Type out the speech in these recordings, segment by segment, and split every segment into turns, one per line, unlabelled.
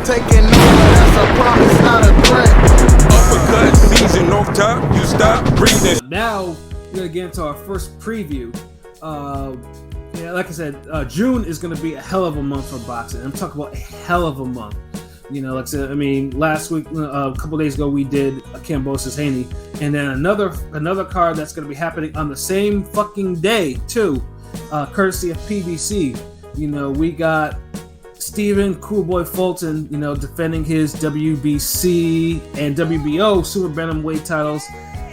taking over, that's a promise, not a threat.
Uppercut season off top, you stop breathing.
Now we're gonna get into our first preview. Yeah, like I said, June is gonna be a hell of a month for boxing. I'm talking about a hell of a month. You know, like I said, I mean, last week, a couple days ago, we did Kambosos Haney, and then another card that's going to be happening on the same fucking day too, courtesy of PBC. You know, we got Stephen Coolboy Fulton, you know, defending his WBC and WBO super bantamweight titles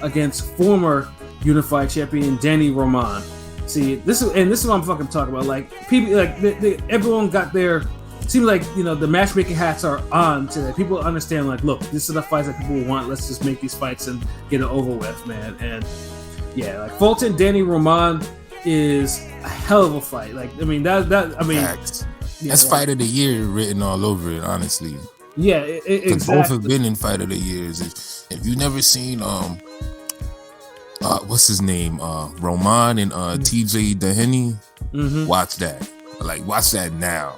against former unified champion Danny Roman. See, this is what I'm fucking talking about. Like, people, like everyone got their. Seems like, you know, the matchmaking hats are on today. People understand, like, look, this is the fights that people want. Let's just make these fights and get it over with, man. And yeah, like Fulton, Danny Roman is a hell of a fight. Like, I mean, yeah,
that's fight of the year written all over it, honestly.
Yeah, exactly.
Both have been in fight of the years. If you've never seen what's his name, Roman and TJ Dehenny, watch that. Like, watch that now.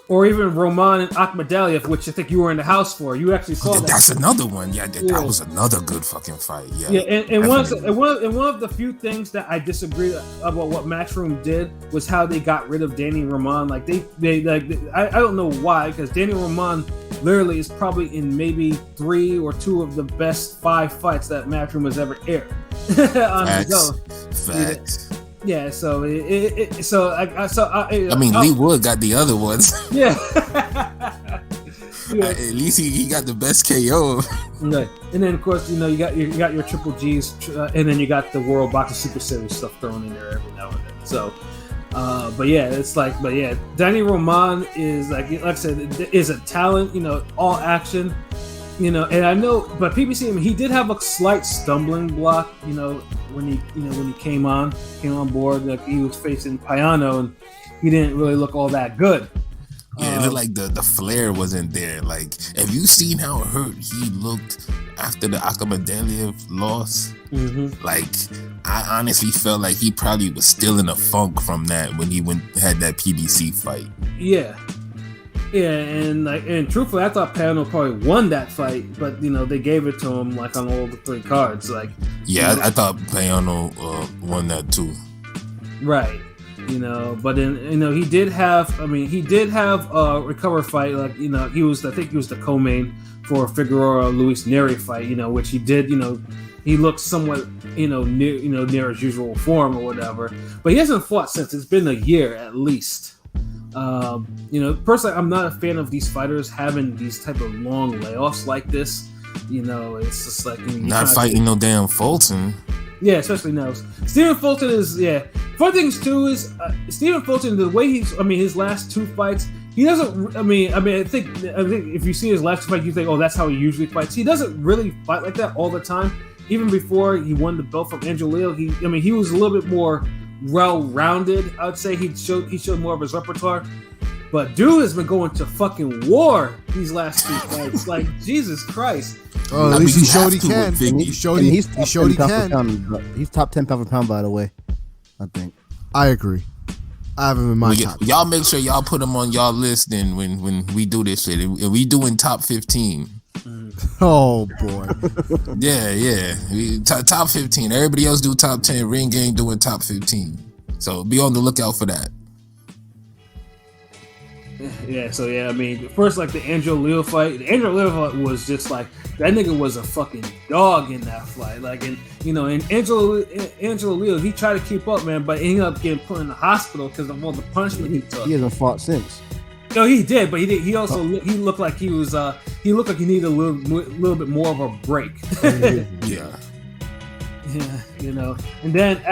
Or even Roman and Akhmadaliev, which I think you were in the house for. You actually saw that.
That's another one. Yeah, that was another good fucking fight. Yeah.
And one of the few things that I disagree about what Matchroom did was how they got rid of Danny Roman. Like I don't know why, because Danny Roman literally is probably in maybe 3 or 2 of the best 5 fights that Matchroom has ever aired on his own.
Facts.
Yeah, so I
mean, Lee Wood got the other ones.
Yeah.
At least he got the best KO.
Right. And then of course, you know, you got your Triple G's, and then you got the World Boxing Super Series stuff thrown in there every now and then. So, Danny Roman is like I said, is a talent. You know, all action. You know, and I know, but PBC, I mean, he did have a slight stumbling block. You know, when he came on board, like he was facing Payano, and he didn't really look all that good.
Yeah, it looked like the flair wasn't there. Like, have you seen how hurt he looked after the Akhmadaliev loss?
Mm-hmm.
Like, I honestly felt like he probably was still in a funk from that when he had that PBC fight.
Yeah. Yeah, and truthfully, I thought Payano probably won that fight, but you know they gave it to him like on all the 3 cards. Like,
yeah,
you know,
I thought Payano won that too.
Right, you know, but then you know he did have a recover fight. Like, you know, I think he was the co-main for Figueroa Luis Neri fight. You know, which he did. You know, he looked somewhat near his usual form or whatever, but he hasn't fought since. It's been a year at least. You know, personally, I'm not a fan of these fighters having these type of long layoffs like this. You know, it's just like
not fighting no damn Fulton.
Yeah, especially now. Stephen Fulton is Fun things too is Stephen Fulton. The way his last 2 fights, he doesn't. I think if you see his last 2 fights, you think, oh, that's how he usually fights. He doesn't really fight like that all the time. Even before he won the belt from Angelino, he was a little bit more well-rounded. I would say he showed more of his repertoire, but dude has been going to fucking war these last 2 fights. Like, Jesus Christ!
Oh, at least he showed he can. He showed he can.
He's top 10 pound for pound, by the way. I think.
I agree. I have him in my top.
Y'all make sure y'all put him on y'all list. Then when we do this shit, we doing top 15.
Oh boy.
Yeah. Top 15. Everybody else do top 10. Ring Game doing top 15. So be on the lookout for that.
Yeah, so I mean, first, like the Angelo Leo fight. The Angelo Leo fight was just like, that nigga was a fucking dog in that fight. Like, and you know, and Angelo Leo, he tried to keep up, man, but he ended up getting put in the hospital because of all the punishment he took.
He hasn't fought since.
No, he did, but he also he looked like he was he looked like he needed a little bit more of a break.
Yeah.
Yeah, you know, and then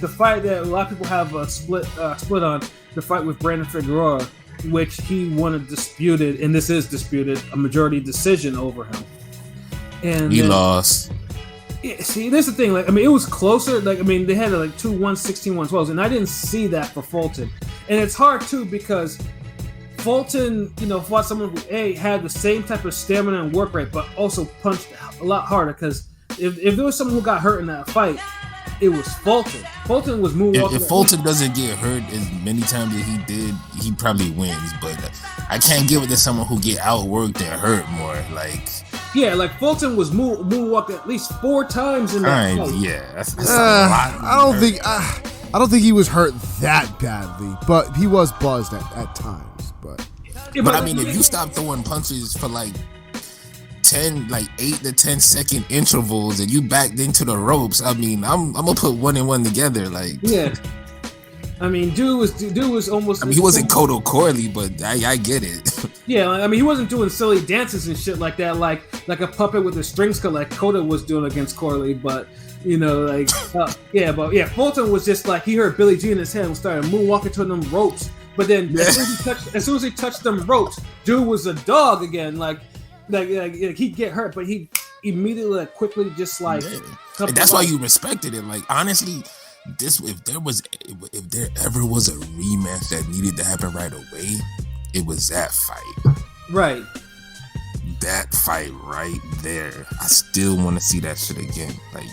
the fight that a lot of people have a split on, the fight with Brandon Figueroa, which he won disputed, and this is disputed, a majority decision over him. And
he lost.
Yeah, see, this is the thing. Like, I mean, it was closer. Like, I mean, they had like 2 116, 112s, and I didn't see that for Fulton. And it's hard too because Fulton, you know, fought someone who had the same type of stamina and work rate, but also punched a lot harder. Because if there was someone who got hurt in that fight, it was Fulton. Fulton was moonwalking.
If Fulton doesn't get hurt as many times as he did, he probably wins. But I can't give it to someone who get outworked and hurt more. Like,
yeah, like Fulton was moonwalking at least 4 times in that fight.
Yeah, that's a lot.
I don't think he was hurt that badly, but he was buzzed at times. But
I mean, if you stop throwing punches for like 8 to 10 second intervals and you backed into the ropes, I mean, I'm gonna put 1 and 1 together. Like,
yeah. I mean, dude was almost.
I mean, he wasn't Kodo Corley, but I get it.
Yeah, I mean, he wasn't doing silly dances and shit like that, like a puppet with the strings cut, like Kodo was doing against Corley. But you know, like, Fulton was just like, he heard Billie Jean in his head and started moonwalking to them ropes. But then as soon as he touched them ropes, dude was a dog again. Like he'd get hurt, but he immediately, like, quickly just like.
Yeah. And that's why you respected it. Like, honestly, if there ever was a rematch that needed to happen right away, it was that fight. Right. That fight right there. I still want to see that shit again. Like.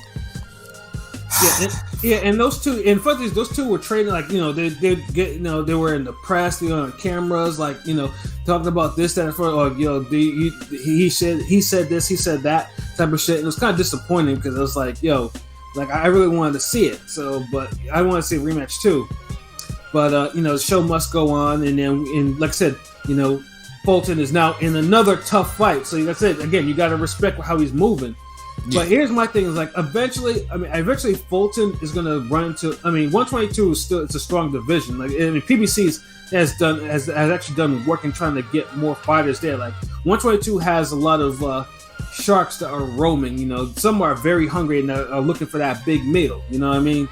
And those two, in front of these, those two were training, like, you know, they get, you know, they were in the press, you know, on cameras, like, you know, talking about this, that, or, you know, he said this, he said that type of shit, and it was kind of disappointing because it was like, yo, like, I really wanted to see it, so, but I want to see a rematch too, but you know, the show must go on, and like I said, you know, Fulton is now in another tough fight, so that's it. Again, you got to respect how he's moving. Yeah. But here's my thing: is like eventually Fulton is gonna run into. I mean, 122 is still, it's a strong division. Like, I mean, PBC has actually done work in trying to get more fighters there. Like, 122 has a lot of sharks that are roaming. You know, some are very hungry and are looking for that big meal. You know what I mean?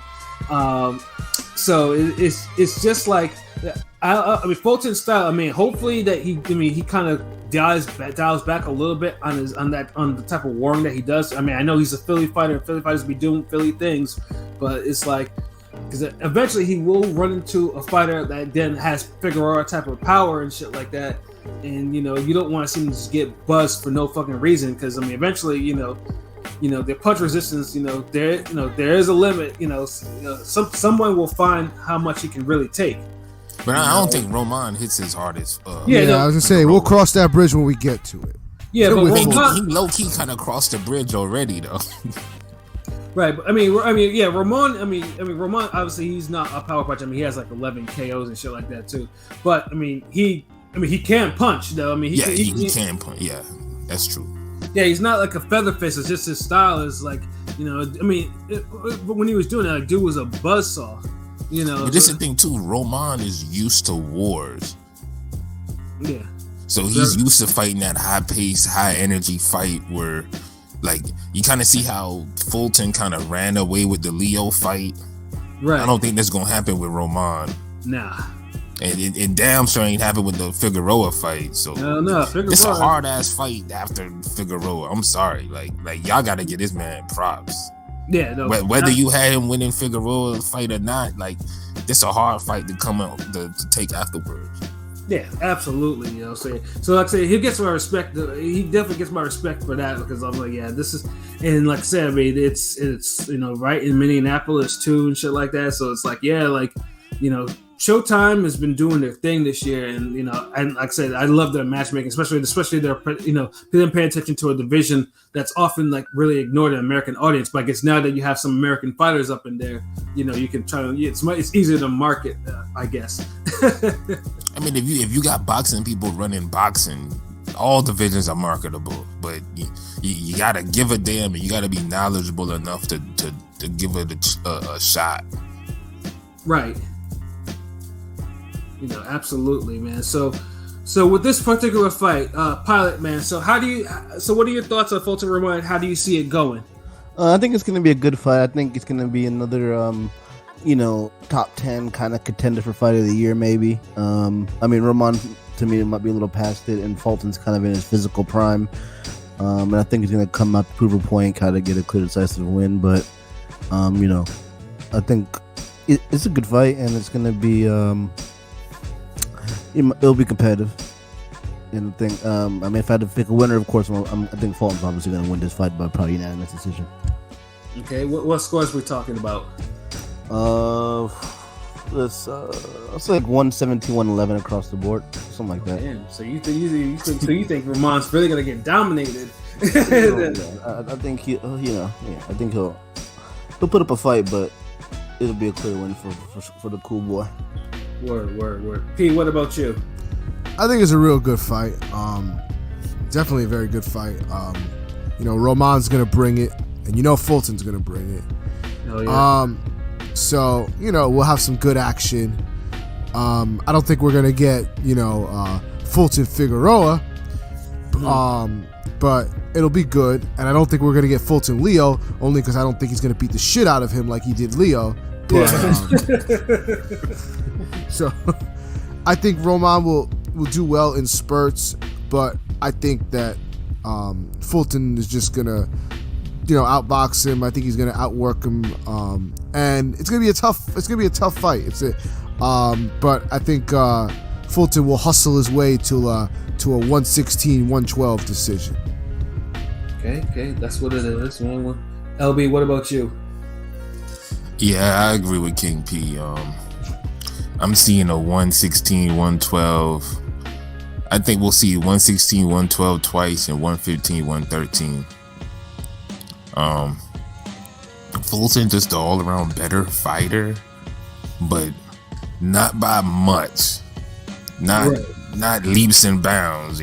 So it's just like, I mean, Fulton's style. I mean, hopefully that he kind of dials back a little bit on the type of warring that he does. I mean, I know he's a Philly fighter, and Philly fighters be doing Philly things, but it's like, because eventually he will run into a fighter that then has Figueroa type of power and shit like that, and you know, you don't want to see him just get buzzed for no fucking reason, because I mean, eventually, you know, their punch resistance, there is a limit. Someone will find how much he can really take.
But I don't think Roman hits his hardest.
I was gonna say we'll cross that bridge when we get to it.
Yeah, but
Roman, he low key kind of crossed the bridge already, though.
Right, but I mean, yeah, Roman. I mean, Roman. Obviously, he's not a power puncher. I mean, he has like 11 KOs and shit like that too. But I mean, he can punch though. I mean, he
can punch. Yeah, that's true.
Yeah, he's not like a feather fist. It's just his style is like, I mean, but when he was doing that, like, dude was a buzzsaw.
But this is the thing too. Roman is used to wars.
Yeah.
So he's used to fighting that high pace, high energy fight where, like, you kind of see how Fulton kind of ran away with the Leo fight.
Right.
I don't think that's gonna happen with Roman.
Nah.
And it damn sure ain't happened with the Figueroa fight. So
no,
it's a hard ass fight after Figueroa. I'm sorry, like y'all got to get this man props.
Yeah, no,
whether you had him winning Figueroa fight or not, like, this a hard fight to come out to take afterwards.
Yeah, absolutely. You know what I'm saying? So like I say, he gets my respect. He definitely gets my respect for that, because I'm like, yeah, this is, and like I said, I mean, it's right in Minneapolis too and shit like that. So it's like, yeah, like, Showtime has been doing their thing this year, and and like I said, I love their matchmaking, especially their them paying attention to a division that's often like really ignored in the American audience. But I guess now that you have some American fighters up in there, you can try to. It's easier to market, I guess.
I mean, if you got boxing people running boxing, all divisions are marketable, but you gotta give a damn, and you gotta be knowledgeable enough to give it a shot.
Right. Absolutely, man. So with this particular fight, Pilot, man. So what are your thoughts on Fulton Roman? How do you see it going?
I think it's going to be a good fight. I think it's going to be another, top 10 kind of contender for fight of the year, maybe. I mean, Roman, to me, might be a little past it, and Fulton's kind of in his physical prime. And I think he's going to come out to prove a point, kind of get a clear, decisive win. But, I think it's a good fight, and it's going to be... it'll be competitive, and I think if I had to pick a winner, of course, I think Fulton's obviously going to win this fight by probably unanimous decision.
Okay, what scores we talking about?
Let's say like 117, 111 across the board, something like that.
Damn. So you think Ramon's really gonna get dominated?
I think I think he'll put up a fight, but it'll be a clear win for the cool boy.
Word. P, what about you?
I think it's a real good fight. Definitely a very good fight. Roman's gonna bring it, and Fulton's gonna bring it.
Oh yeah.
So we'll have some good action. I don't think we're gonna get Fulton Figueroa, but it'll be good. And I don't think we're gonna get Fulton Leo, only because I don't think he's gonna beat the shit out of him like he did Leo. But, so I think Roman will do well in spurts, but I think that Fulton is just gonna outbox him. I think he's gonna outwork him, and it's gonna be a tough fight. But I think Fulton will hustle his way to a 116-112 decision.
Okay, that's what it is. LB, what about you?
Yeah, I agree with King P. I'm seeing a 116-112. I think we'll see 116-112 twice and 115-113. Fulton just an all-around better fighter, but not by much. Not leaps and bounds.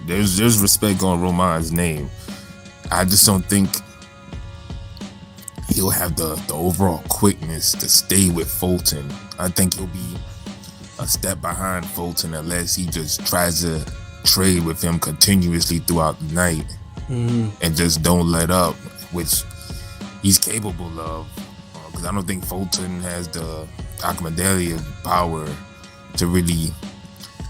There's respect on Roman's name. I just don't think he'll have the overall quickness to stay with Fulton. I think he'll be a step behind Fulton unless he just tries to trade with him continuously throughout the night and just don't let up, which he's capable of. Because I don't think Fulton has the Akmadeli power to really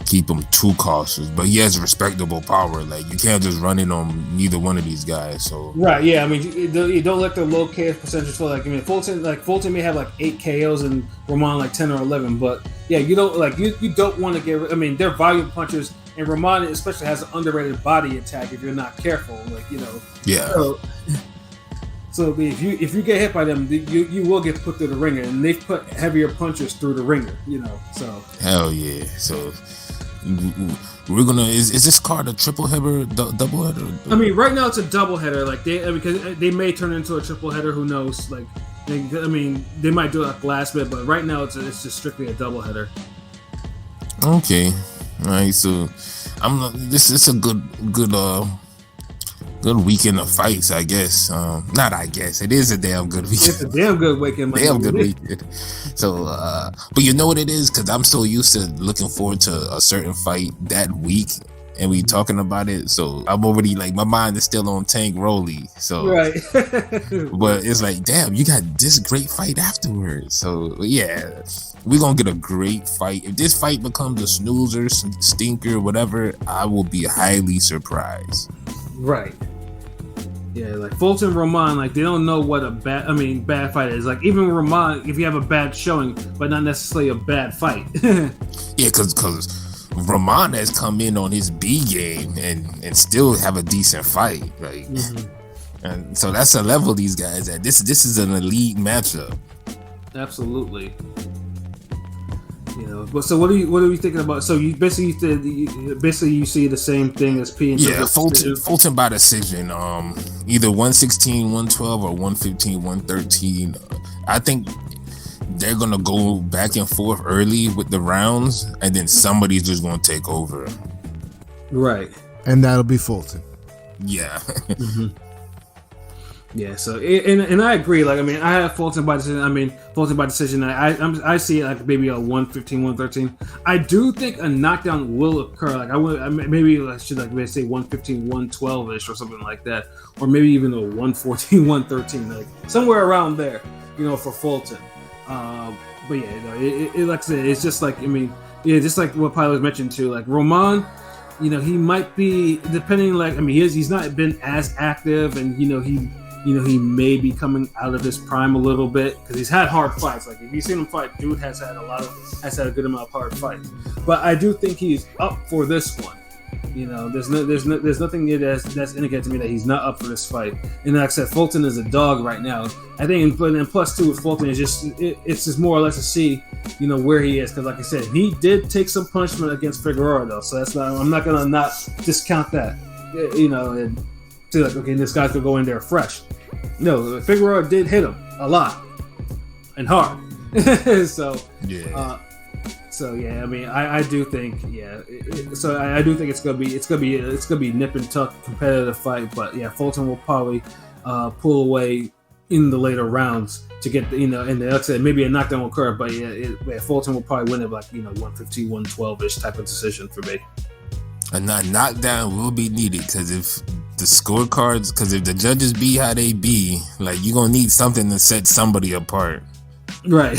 keep him too cautious, but he has respectable power. Like, you can't just run in on neither one of these guys. So
right, yeah. I mean, you don't let the low KO percentage for Fulton may have 8 KOs and Roman 10 or 11, but yeah, you don't you don't want to get. I mean, they're volume punchers, and Roman especially has an underrated body attack if you're not careful.
Yeah.
So if you get hit by them, you will get put through the ringer, and they've put heavier punchers through the ringer. So
hell yeah. So we're gonna is this card a triple header, double header?
I mean, right now it's a double header. Because they may turn into a triple header. Who knows? They might do it last minute, but right now it's just strictly a double header.
Okay, all right. So this is a good weekend of fights, I guess. Not I guess. It is a damn good weekend.
It's a damn good weekend.
Damn good weekend. So, but you know what it is? Because I'm so used to looking forward to a certain fight that week, and we talking about it. So I'm already my mind is still on Tank Rolly. So,
right.
But it's damn, you got this great fight afterwards. So yeah, we're gonna get a great fight. If this fight becomes a snoozer, stinker, whatever, I will be highly surprised.
Right. Yeah, Fulton, Roman, they don't know what a bad fight is. Even Roman, if you have a bad showing, but not necessarily a bad fight.
Yeah, because Roman has come in on his B game and still have a decent fight, and so that's the level these guys at. This is an elite matchup.
Absolutely. But so what are you thinking about? So you basically you see the same thing as P.
Yeah, Fulton by decision. Either 116-112 or 115-113. I think they're gonna go back and forth early with the rounds, and then somebody's just gonna take over.
Right.
And that'll be Fulton.
Yeah.
Yeah, so and I agree. I have Fulton by decision. Fulton by decision. I see it maybe a 115-113. I do think a knockdown will occur. I should say 115-112 ish or something like that, or maybe even a 114-113, somewhere around there. For Fulton. But yeah, it like I said, it's just just like what Pilot mentioned too. Roman, he might be depending. He's not been as active, and he may be coming out of his prime a little bit because he's had hard fights. If you've seen him fight, dude has had a good amount of hard fights. But I do think he's up for this one. You know, there's nothing that's indicating to me that he's not up for this fight. And like I said, Fulton is a dog right now. I think, and plus two with Fulton is it's just more or less to see, you know, where he is. Because like I said, he did take some punishment against Figueroa though, so I'm not gonna not discount that. You know, and see like, okay, this guy's gonna go in there fresh. No, Figueroa did hit him a lot and hard. So yeah. So yeah, I mean, I do think I do think it's gonna be nip and tuck competitive fight, but yeah, Fulton will probably pull away in the later rounds to get the, you know, and like I said, maybe a knockdown will occur, but yeah, Fulton will probably win it like, you know, 115, 112-ish type of decision for me.
A knockdown will be needed because if the scorecards, because if the judges be how they be, like you're gonna need something to set somebody apart,
right?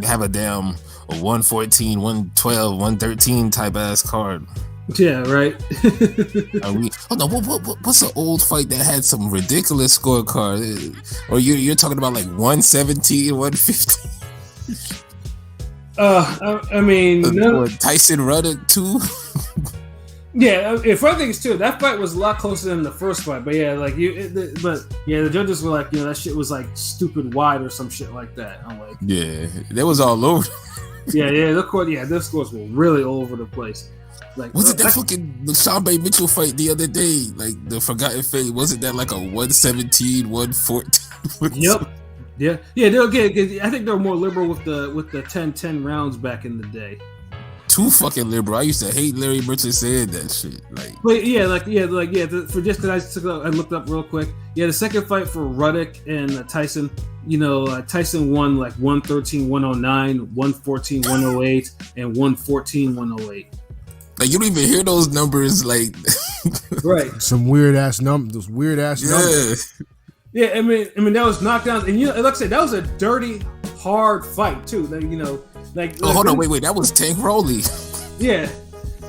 Have a damn 114, 112, 113 type ass card.
Yeah, right.
What's an old fight that had some ridiculous scorecard? Or you're talking about like 117, 115?
I mean,
Tyson Ruddock too.
Yeah, if I think it's too, that fight was a lot closer than the first fight. But yeah, like the judges were like, you know, that shit was like stupid wide or some shit like that. I'm like,
yeah, that was all over.
The scores were really all over the place. Like,
was it that fucking Sean Bay Mitchell fight the other day? Like the Forgotten Fate, wasn't that like a 117, 114?
Yep. Yeah. I think they were more liberal with the 10-10 rounds back in the day.
Too fucking liberal. I used to hate Larry Merchant saying that shit. Like,
but for just because I looked up real quick. Yeah, the second fight for Ruddock and Tyson. You know, Tyson won like 113, 109, 114, 108, and 114, 108.
Like you don't even hear those numbers. Like,
right?
Some weird ass numbers. Those weird ass numbers.
Yeah, I mean that was knockdowns, and you know, like I said, that was a dirty, hard fight too. Like, you know.
Hold on, wait, that was Tank Rowley.
Yeah,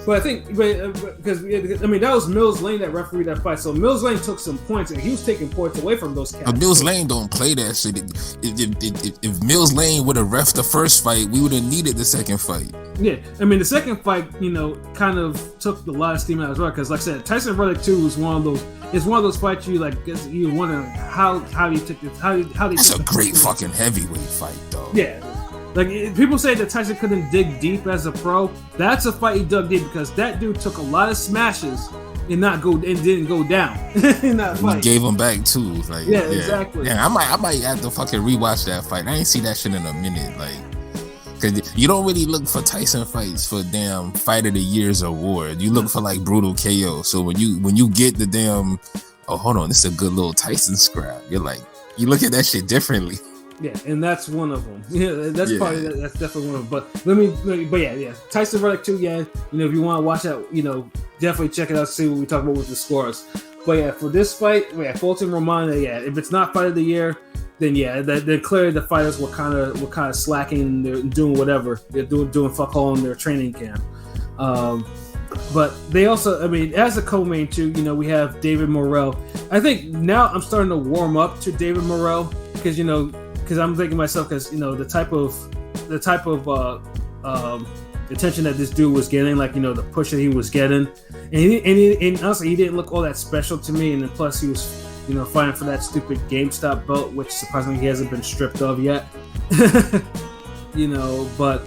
but I think, because I mean, that was Mills Lane that refereed that fight. So Mills Lane took some points, and he was taking points away from those cats.
But Mills Lane don't play that shit. If Mills Lane would have reffed the first fight, we would have needed the second fight.
Yeah, I mean, the second fight, you know, kind of took a lot of steam out as well. Because, like I said, Tyson Ruddock 2 is one of those. It's one of those fights you like. You wonder how you took this. How they.
That's a great fucking heavyweight fight, though.
Yeah. Like, people say that Tyson couldn't dig deep as a pro. That's a fight he dug deep because that dude took a lot of smashes and didn't go down in that fight.
He gave him back too. Like,
yeah, exactly.
Yeah, I might have to fucking rewatch that fight. I ain't see that shit in a minute. Like, cause you don't really look for Tyson fights for damn Fight of the Year's award. You look for like brutal KO. So when you get the damn, oh hold on, this is a good little Tyson scrap. You're like, you look at that shit differently.
Yeah, and that's one of them. Yeah, that's definitely one of them. But yeah, Tyson Ruddock 2. Yeah, you know, if you want to watch that, you know, definitely check it out. See what we talk about with the scores. But yeah, for this fight, Fulton Romano. Yeah, if it's not Fight of the Year, then yeah, then clearly the fighters were kind of slacking. They're doing whatever. They're doing fuck all in their training camp. But they also, I mean, as a co-main too, you know, we have David Morrell. I think now I'm starting to warm up to David Morrell because, you know. Because I'm thinking to myself, because you know the type of attention that this dude was getting, like, you know, the push that he was getting, and honestly he didn't look all that special to me. And then plus he was, you know, fighting for that stupid GameStop belt, which surprisingly he hasn't been stripped of yet. You know, but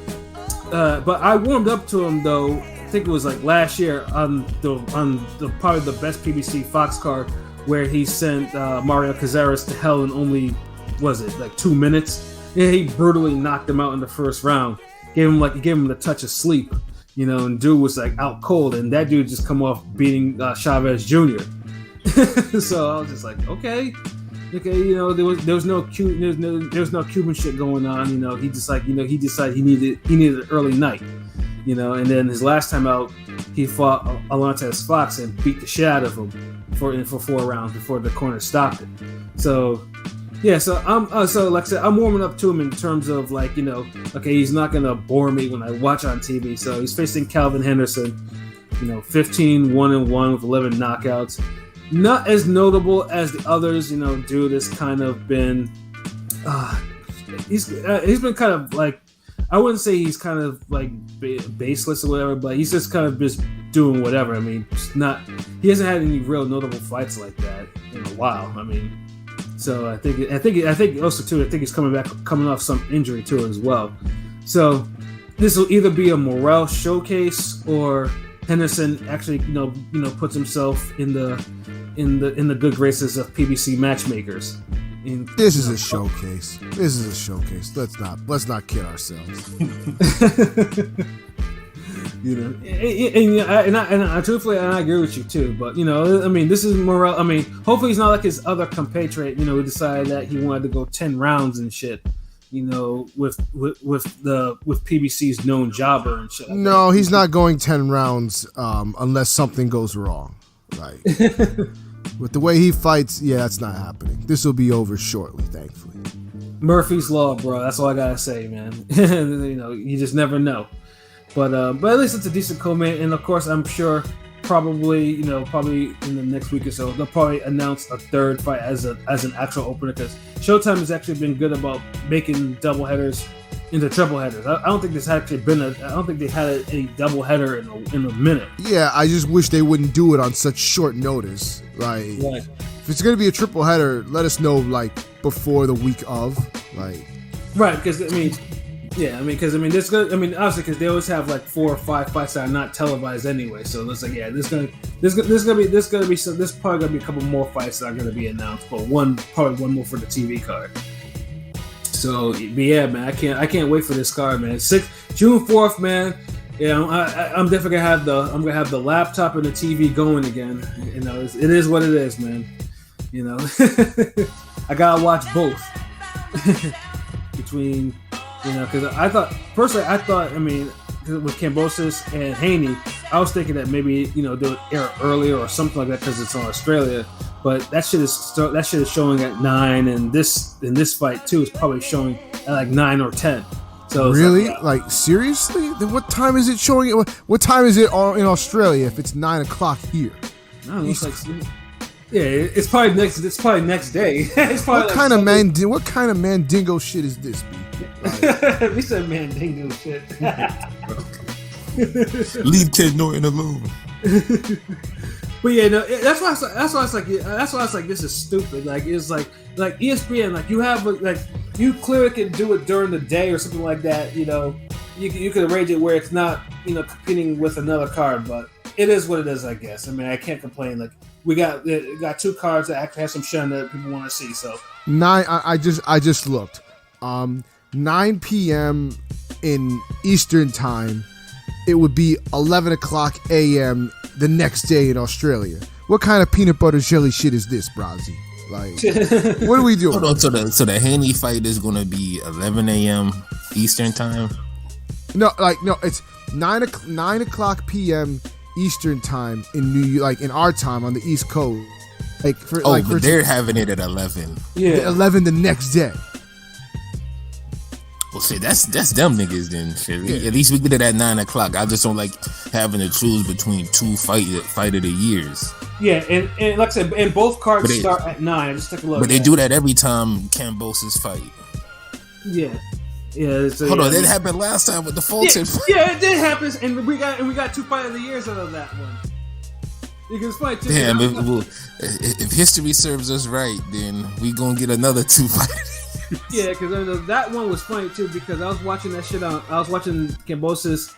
I warmed up to him though. I think it was like last year on the probably the best PBC Fox card, where he sent Mario Cazares to hell in only. Was it like 2 minutes? Yeah, he brutally knocked him out in the first round. Gave him the touch of sleep, you know. And dude was like out cold, and that dude just come off beating Chavez Jr. So I was just like, okay, you know, there was no Cuban shit going on, you know. He decided he needed an early night, you know. And then his last time out, he fought Alontes Fox and beat the shit out of him for 4 rounds before the corner stopped it. So. Yeah, so like I said, I'm warming up to him in terms of, like, you know, okay, he's not gonna bore me when I watch on TV. So he's facing Calvin Henderson, you know, 15-1-1 with 11 knockouts. Not as notable as the others, you know. Dude has kind of been, he's been kind of like, I wouldn't say he's kind of like baseless or whatever, but he's just kind of just doing whatever. I mean, he hasn't had any real notable fights like that in a while. I mean, so I think also too, I think he's coming off some injury too as well. So this will either be a morale showcase or Henderson actually, puts himself in the good graces of PBC matchmakers.
This is a showcase. Let's not kid ourselves.
I truthfully, I agree with you too. But I mean, this is morale. I mean, hopefully he's not like his other compatriot. Who decided that he wanted to go 10 rounds and shit. With PBC's known jobber and shit.
No, he's not going 10 rounds unless something goes wrong. Like with the way he fights, yeah, that's not happening. This will be over shortly, thankfully.
Murphy's Law, bro. That's all I gotta say, man. You just never know. But at least it's a decent co-main, and of course, I'm sure probably in the next week or so, they'll probably announce a third fight as an actual opener, because Showtime has actually been good about making doubleheaders into triple headers. I don't think this actually I don't think they had a double header in a minute.
Yeah, I just wish they wouldn't do it on such short notice. Like,
right.
If it's gonna be a triple header, let us know like before the week of, like.
Right, because obviously, because they always have like 4 or 5 fights that are not televised anyway. So it's like, yeah, there's probably gonna be a couple more fights that are gonna be announced, but probably one more for the TV card. So, but yeah, man, I can't wait for this card, man. June 4th, man. Yeah, I'm definitely gonna have the laptop and the TV going again. It is what it is, man. I gotta watch both between. Because I thought, with Kambosos and Haney, I was thinking that maybe, they would air earlier or something like that because it's on Australia. But that shit is showing at 9, and this fight too is probably showing at like 9 or 10. So
really, like seriously, then what time is it showing? What time is it in Australia if it's 9 o'clock here?
I don't know, it's like. Yeah, it's probably next day. It's probably
what kind of mandingo shit is this, B?
Like, we said mandingo shit.
Leave Ted Norton alone.
But yeah, no, that's why I was like, this is stupid. Like, it's like ESPN, like you have like you clearly can do it during the day or something like that. You could arrange it where it's not competing with another card, but it is what it is, I guess. I mean, I can't complain. Like we got 2 cards that actually have some shine that people want to see. So
9. I just looked. 9 p.m. in Eastern time. It would be 11 o'clock a.m. the next day in Australia. What kind of peanut butter jelly shit is this, Brazi? Like, what are we doing?
Hold on, so the Haney fight is gonna be 11 a.m. Eastern time.
No, it's 9 o'clock p.m. Eastern time in New York, like in our time on the East Coast.
But they're having it at 11.
Yeah,
11 the next day.
Well, shit, that's them niggas then. Shit. Yeah. At least we get it at 9 o'clock. I just don't like having to choose between 2 fight of the years.
Yeah, and like I said, and both cards start at 9. Just take a look.
But they do that every time Kambosos fight.
Yeah.
Hold on, that happened last time with the Fulton.
Yeah, it did happen, and we got 2 fight of the years out of that one. Because it's funny too.
Damn, if history serves us right, then we gonna get another 2 fight.
Yeah, because that one was funny too, because I was watching that shit I was watching Kambosos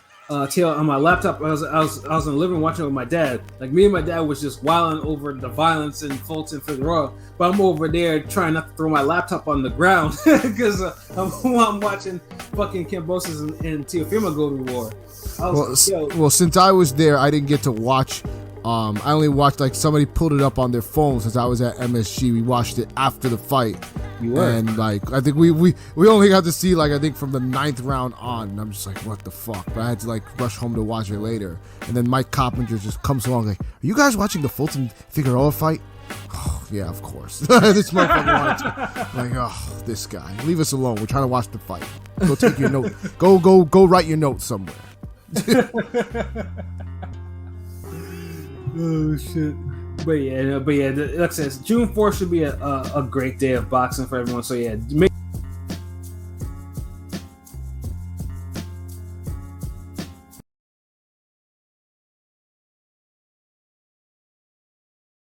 tail on my laptop. I was in the living room watching it with my dad. Like me and my dad was just wilding over the violence in Fulton Figueroa, but I'm over there trying not to throw my laptop on the ground because I'm watching fucking Kambosos and Teofimo go to war.
Well, since I was there, I didn't get to watch. I only watched, like, somebody pulled it up on their phone since I was at MSG. We watched it after the fight.
You were.
And, like, I think we only got to see, like, I think from the 9th round on. And I'm just like, what the fuck? But I had to, like, rush home to watch it later. And then Mike Coppinger just comes along like, are you guys watching the Fulton Figueroa fight? Oh, yeah, of course. This motherfucker wanted to. Like, oh, this guy. Leave us alone. We're trying to watch the fight. Go take your note. Go write your note somewhere.
Oh shit! But yeah, like I said, June 4th should be a great day of boxing for everyone. So yeah,